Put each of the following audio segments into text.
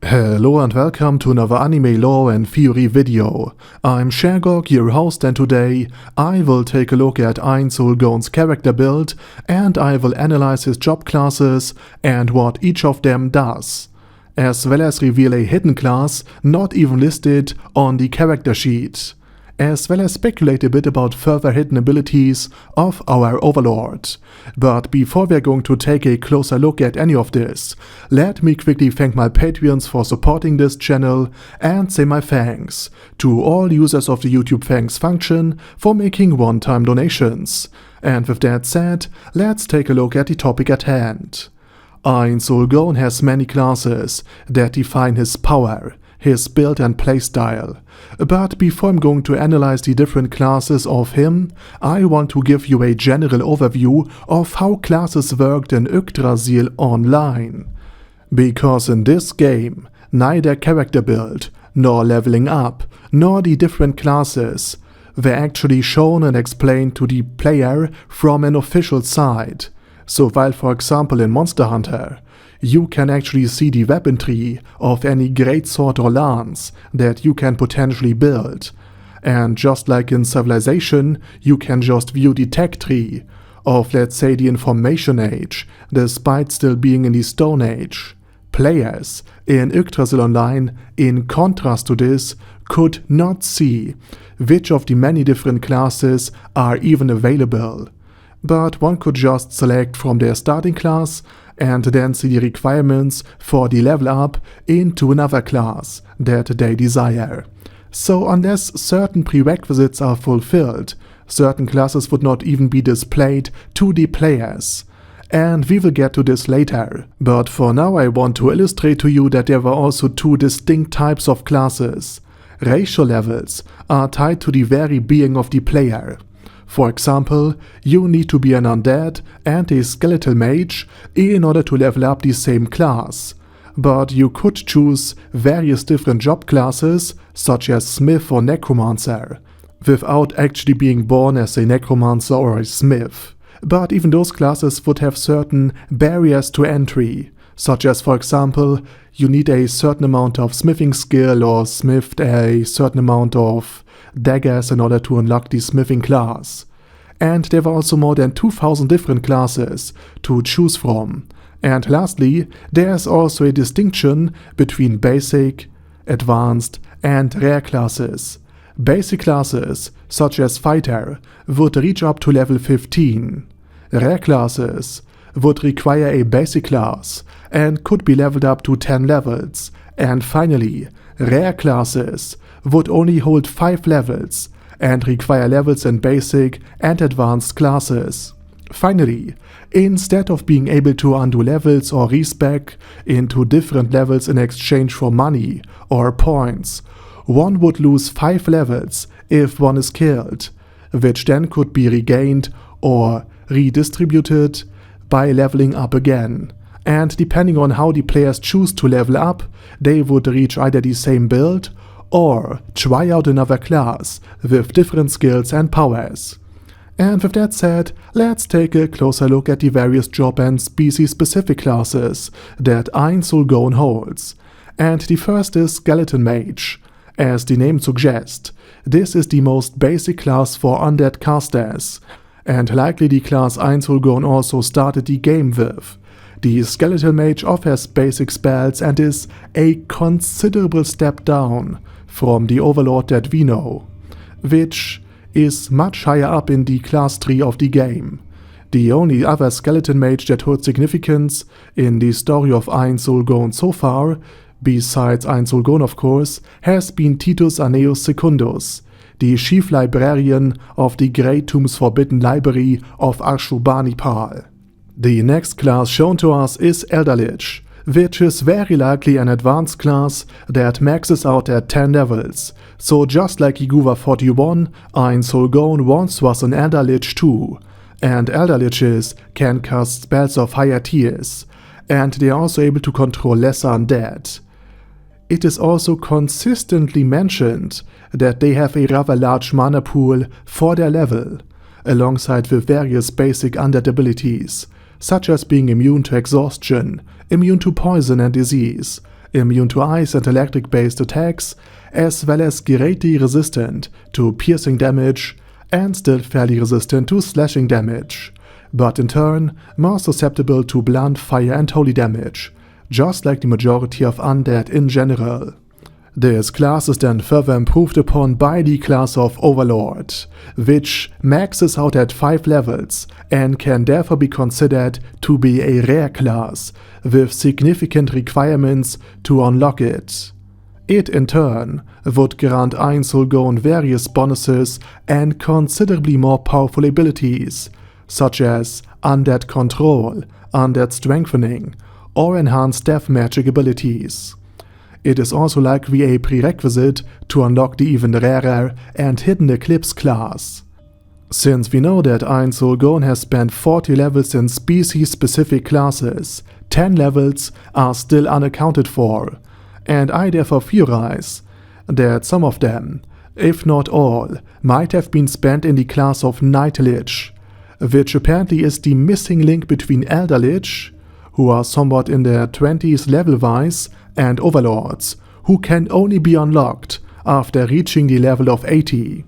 Hello and welcome to another anime lore and theory video. I'm Shergog, your host, and today I will take a look at Ainz Ooal's character build and I will analyze his job classes and what each of them does, as well as reveal a hidden class not even listed on the character sheet, as well as speculate a bit about further hidden abilities of our overlord. But before we're going to take a closer look at any of this, let me quickly thank my Patreons for supporting this channel and say my thanks to all users of the YouTube thanks function for making one-time donations. And with that said, let's take a look at the topic at hand. Ainz Ooal has many classes that define his power, his build and playstyle. But before I'm going to analyze the different classes of him, I want to give you a general overview of how classes worked in Yggdrasil online. Because in this game, neither character build, nor leveling up, nor the different classes were actually shown and explained to the player from an official side. So while, for example, in Monster Hunter, you can actually see the weapon tree of any greatsword or lance that you can potentially build. And just like in Civilization, you can just view the tech tree of, let's say, the Information Age, despite still being in the Stone Age. Players in Yggdrasil Online, in contrast to this, could not see which of the many different classes are even available. But one could just select from their starting class and then see the requirements for the level up into another class that they desire. So unless certain prerequisites are fulfilled, certain classes would not even be displayed to the players. And we will get to this later. But for now I want to illustrate to you that there were also two distinct types of classes. Ratio levels are tied to the very being of the player. For example, you need to be an undead and a skeletal mage in order to level up the same class. But you could choose various different job classes, such as smith or necromancer, without actually being born as a necromancer or a smith. But even those classes would have certain barriers to entry, such as, for example, you need a certain amount of smithing skill or smithed a certain amount of daggers in order to unlock the smithing class. And there were also more than 2000 different classes to choose from. And lastly, there's also a distinction between basic, advanced and rare classes. Basic classes, such as fighter, would reach up to level 15. Rare classes would require a basic class and could be leveled up to 10 levels. And finally, rare classes would only hold 5 levels and require levels in basic and advanced classes. Finally, instead of being able to undo levels or respec into different levels in exchange for money or points, one would lose 5 levels if one is killed, which then could be regained or redistributed by leveling up again. And depending on how the players choose to level up, they would reach either the same build or try out another class with different skills and powers. And with that said, let's take a closer look at the various job and species-specific classes that Ainz Ooal holds. And the first is Skeleton Mage. As the name suggests, this is the most basic class for undead casters, and likely the class Ainz Ooal also started the game with. The Skeleton Mage offers basic spells and is a considerable step down from the Overlord that we know, which is much higher up in the class tree of the game. The only other Skeleton Mage that holds significance in the story of Ainz Ooal so far, besides Ainz Ooal of course, has been Titus Annaeus Secundus, the chief librarian of the Great Tomb's Forbidden Library of Ashurbanipal. The next class shown to us is Elder Lich, which is very likely an advanced class that maxes out at 10 levels. So just like Iguva 41, Ainz Ooal once was an Elder Lich too, and Elder Liches can cast spells of higher tiers, and they are also able to control lesser undead. It is also consistently mentioned that they have a rather large mana pool for their level, alongside with various basic undead abilities, such as being immune to exhaustion, immune to poison and disease, immune to ice and electric-based attacks, as well as greatly resistant to piercing damage and still fairly resistant to slashing damage, but in turn more susceptible to blunt fire and holy damage, just like the majority of undead in general. This class is then further improved upon by the class of Overlord, which maxes out at 5 levels and can therefore be considered to be a rare class, with significant requirements to unlock it. It in turn would grant Ainz Ooal various bonuses and considerably more powerful abilities, such as Undead Control, Undead Strengthening, or enhanced Death Magic abilities. It is also likely a prerequisite to unlock the even rarer and hidden Eclipse class. Since we know that Ainz Ooal has spent 40 levels in species-specific classes, 10 levels are still unaccounted for, and I therefore theorize that some of them, if not all, might have been spent in the class of Night Lich, which apparently is the missing link between Elder Lich, who are somewhat in their 20s level-wise, and Overlords, who can only be unlocked after reaching the level of 80.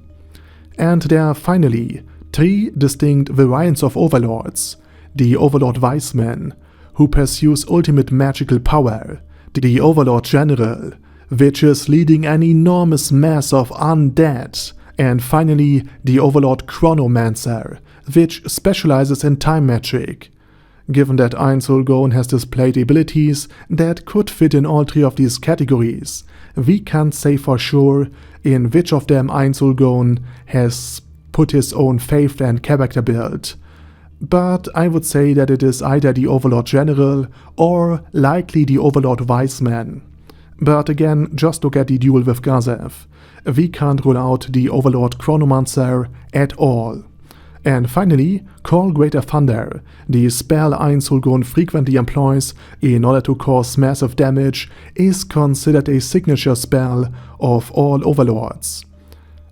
And there are finally 3 distinct variants of Overlords: the Overlord Wiseman, who pursues ultimate magical power, the Overlord General, which is leading an enormous mass of undead, and finally the Overlord Chronomancer, which specializes in time magic. Given that Ainz Ooal has displayed abilities that could fit in all 3 of these categories, we can't say for sure in which of them Ainz Ooal has put his own faith and character build. But I would say that it is either the Overlord General or likely the Overlord Wiseman. But again, just look at the duel with Gazev. We can't rule out the Overlord Chronomancer at all. And finally, Call Greater Thunder, the spell Ainz Ooal frequently employs in order to cause massive damage, is considered a signature spell of all Overlords.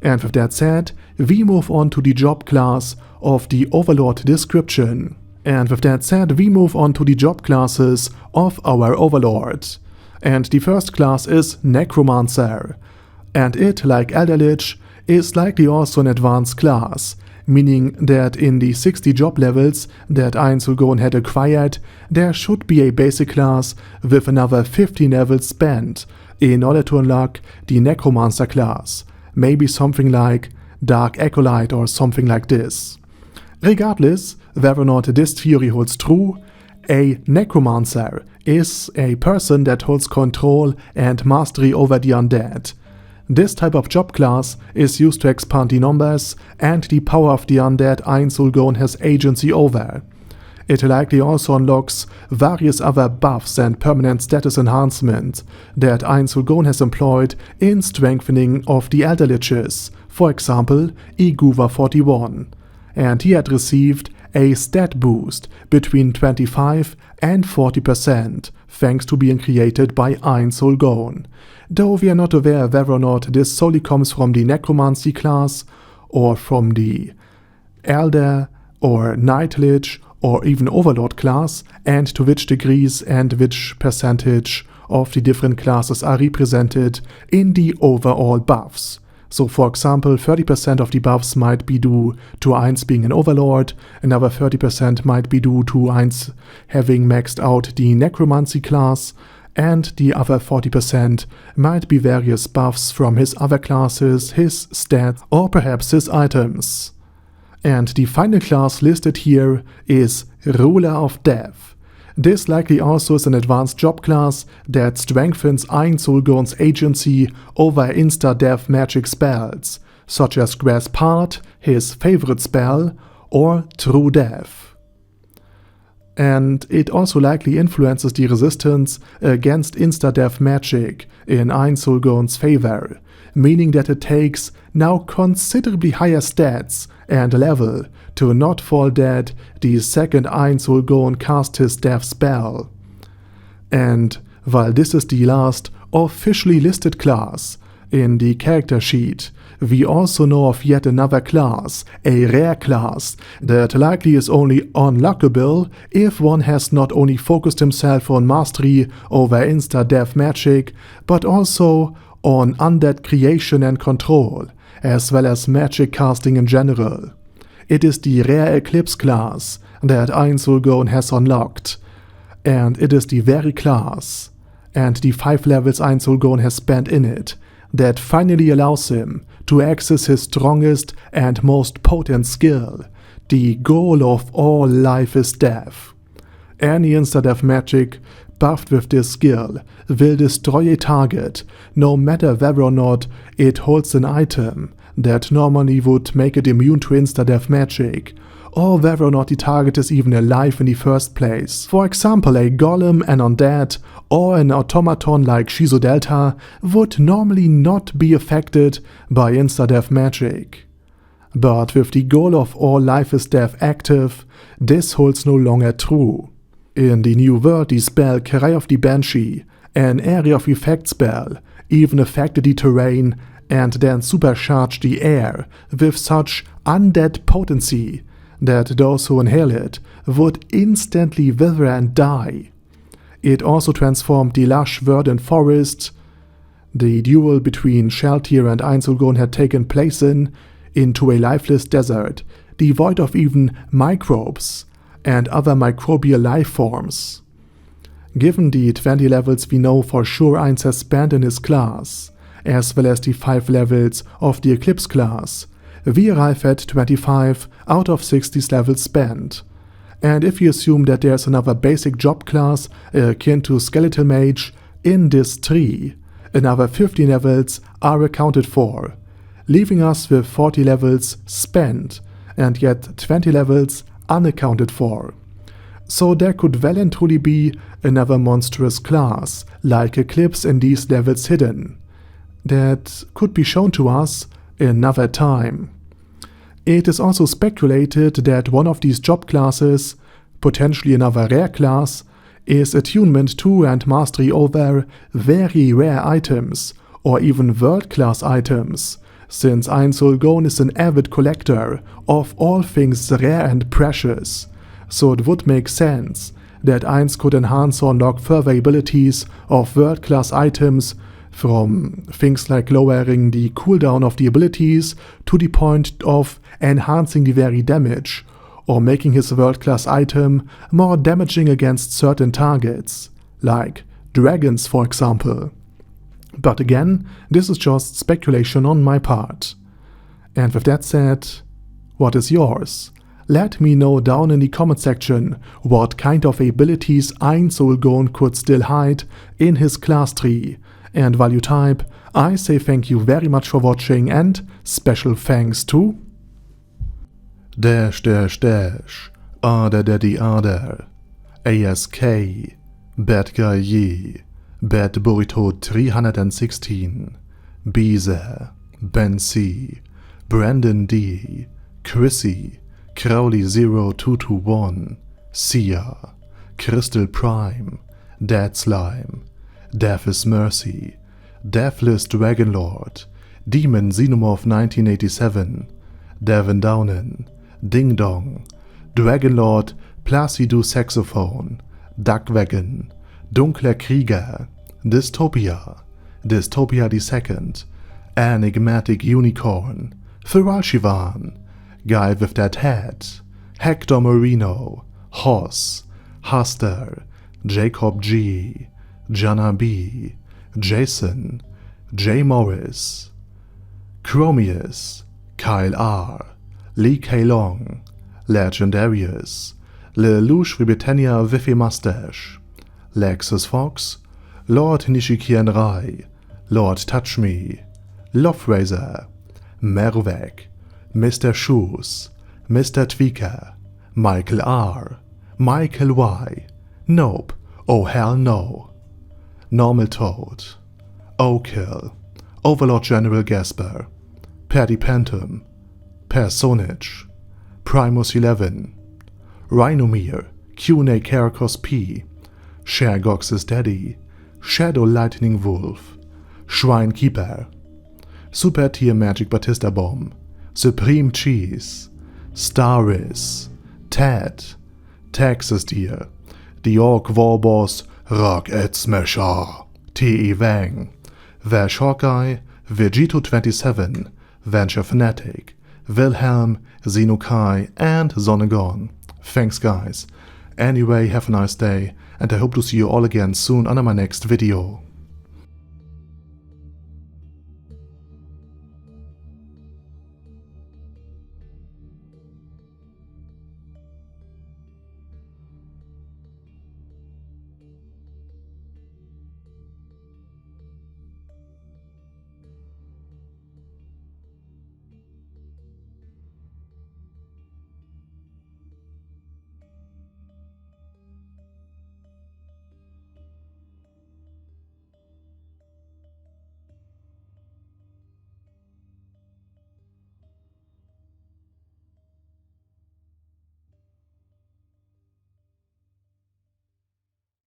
And with that said, we move on to the job class of the Overlord description. And with that said, we move on to the job classes of our Overlord. And the first class is Necromancer, and it, like Elder Lich, is likely also an advanced class, meaning that in the 60 job levels that Ainz Ooal had acquired, there should be a basic class with another 15 levels spent in order to unlock the Necromancer class, maybe something like Dark Acolyte or something like this. Regardless whether or not this theory holds true, a Necromancer is a person that holds control and mastery over the undead. This type of job class is used to expand the numbers and the power of the undead Ainz Ooal has agency over. It likely also unlocks various other buffs and permanent status enhancements that Ainz Ooal has employed in strengthening of the Elder Liches, for example Iguva 41, and he had received a stat boost between 25 and 40% thanks to being created by Ainz Ooal, though we are not aware whether or not this solely comes from the Necromancy class or from the Elder or Night Lich or even Overlord class, and to which degrees and which percentage of the different classes are represented in the overall buffs. So for example, 30% of the buffs might be due to Ainz being an Overlord, another 30% might be due to Ainz having maxed out the Necromancy class, and the other 40% might be various buffs from his other classes, his stats, or perhaps his items. And the final class listed here is Ruler of Death. This likely also is an advanced job class that strengthens Ainz Ooal's agency over insta-death magic spells, such as Grasp Heart, his favorite spell, or True Death. And it also likely influences the resistance against insta-death magic in Ainz Ooal's favor, meaning that it takes now considerably higher stats and level to not fall dead the second Ainz Ooal cast his death spell. And while this is the last officially listed class, In the character sheet, we also know of yet another class, a rare class, that likely is only unlockable if one has not only focused himself on mastery over insta-death magic, but also on undead creation and control, as well as magic casting in general. It is the rare eclipse class that Ainz Ooal has unlocked, and it is the very class, and the 5 levels Ainz Ooal has spent in it, that finally allows him to access his strongest and most potent skill. The goal of all life is death. Any insta-death magic buffed with this skill will destroy a target, no matter whether or not it holds an item that normally would make it immune to insta-death magic, or whether or not the target is even alive in the first place. For example, a golem, an undead, or an automaton like Shizo Delta would normally not be affected by insta-death magic. But with the goal of all life is death active, this holds no longer true. In the new world, the spell Cry of the Banshee, an area of effect spell, even affected the terrain and then supercharged the air with such undead potency that those who inhale it would instantly wither and die. It also transformed the lush verdant forest the duel between Shaltir and Ainz Ooal had taken place into a lifeless desert, devoid of even microbes and other microbial life forms. Given the 20 levels we know for sure Ainz has spent in his class, as well as the 5 levels of the Eclipse class, we arrive at 25 out of 60 levels spent. And if you assume that there's another basic job class akin to Skeletal Mage in this tree, another 15 levels are accounted for, leaving us with 40 levels spent and yet 20 levels unaccounted for. So there could well and truly be another monstrous class, like Eclipse in these levels hidden, that could be shown to us another time. It is also speculated that one of these job classes, potentially another rare class, is attunement to and mastery over very rare items, or even world-class items, since Ainz Ooal is an avid collector of all things rare and precious, so it would make sense that Ainz could enhance or unlock further abilities of world-class items, from things like lowering the cooldown of the abilities to the point of enhancing the very damage, or making his world-class item more damaging against certain targets, like dragons for example. But again, this is just speculation on my part. And with that said, what is yours? Let me know down in the comment section what kind of abilities Ainz Ooal could still hide in his class tree. And while you type, I say thank you very much for watching, and special thanks to Ader Daddy Ader, ASK, Bad Guy Ye, Bad Burrito 316, Beezer, Ben C, Brandon D, Chrissy, Crowley 0221, Sia, Crystal Prime, Dead Slime, Death is Mercy, Deathless Dragonlord, Demon Xenomorph 1987, Devin Downen, Ding Dong, Dragonlord Placido Saxophone, Duckwagon, Dunkler Krieger, Dystopia, Dystopia II, Enigmatic Unicorn, Ferashivan, Guy with That Hat, Hector Marino, Hoss, Huster, Jacob G, Jana B, Jason, J. Morris, Chromius, Kyle R, Lee K. Long, Legendarius, Lelouch Britannia Viffy Mustache, Lexus Fox, Lord Nishikian Rai, Lord Touch Me, Loverazor, Mervek, Mr. Shoes, Mr. Tweaker, Michael R, Michael Y, Nope, Oh Hell No, Normal Toad, O'Kill, Overlord General Gasper, Paddy Pantum, Personage, Primus 11, Rhinomere, Q&A Karakos P, Shergox's Daddy, Shadow Lightning Wolf, Shrine Keeper, Super Tier Magic Batista Bomb, Supreme Cheese, Staris, Ted, Texas Deer, The Orc Warboss, Rocket Smasher, T.E. Wang, Vash Hawkeye, Vegito27, Venture Fanatic, Wilhelm, Xenokai, and Zonegon. Thanks guys. Anyway, have a nice day, and I hope to see you all again soon under my next video.